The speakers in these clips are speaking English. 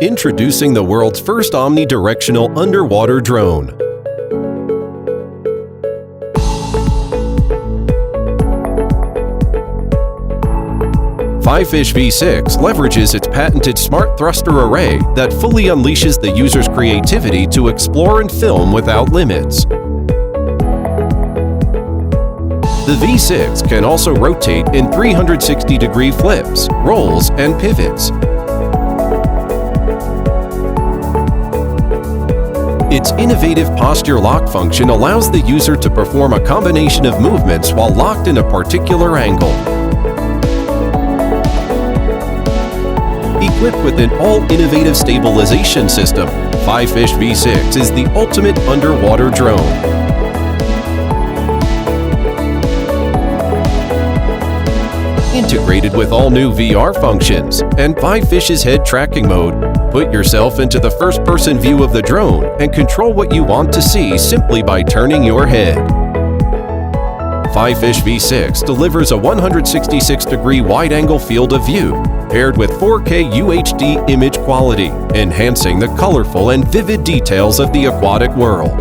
Introducing the world's first omnidirectional underwater drone. FIFISH V6 leverages its patented smart thruster array that fully unleashes the user's creativity to explore and film without limits. The V6 can also rotate in 360-degree flips, rolls, and pivots. Its innovative posture lock function allows the user to perform a combination of movements while locked in a particular angle. Equipped with an all-innovative stabilization system, FIFISH V6 is the ultimate underwater drone. Integrated with all new VR functions and FIFISH's head tracking mode, put yourself into the first-person view of the drone and control what you want to see simply by turning your head. FIFISH V6 delivers a 166-degree wide-angle field of view, paired with 4K UHD image quality, enhancing the colorful and vivid details of the aquatic world.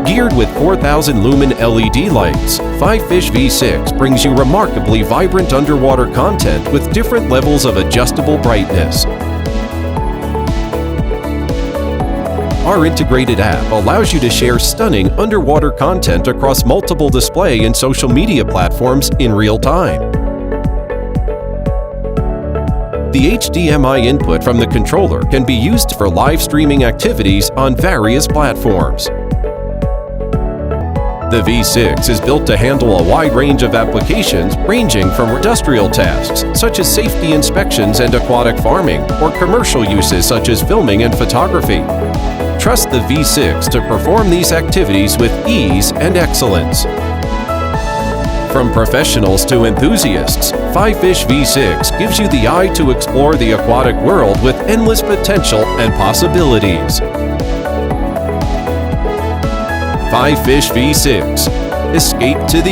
Geared with 4,000 lumen LED lights, FIFISH V6 brings you remarkably vibrant underwater content with different levels of adjustable brightness. Our integrated app allows you to share stunning underwater content across multiple display and social media platforms in real time. The HDMI input from the controller can be used for live streaming activities on various platforms. The V6 is built to handle a wide range of applications ranging from industrial tasks such as safety inspections and aquatic farming, or commercial uses such as filming and photography. Trust the V6 to perform these activities with ease and excellence. From professionals to enthusiasts, FIFISH V6 gives you the eye to explore the aquatic world with endless potential and possibilities. FIFISH V6. Escape to the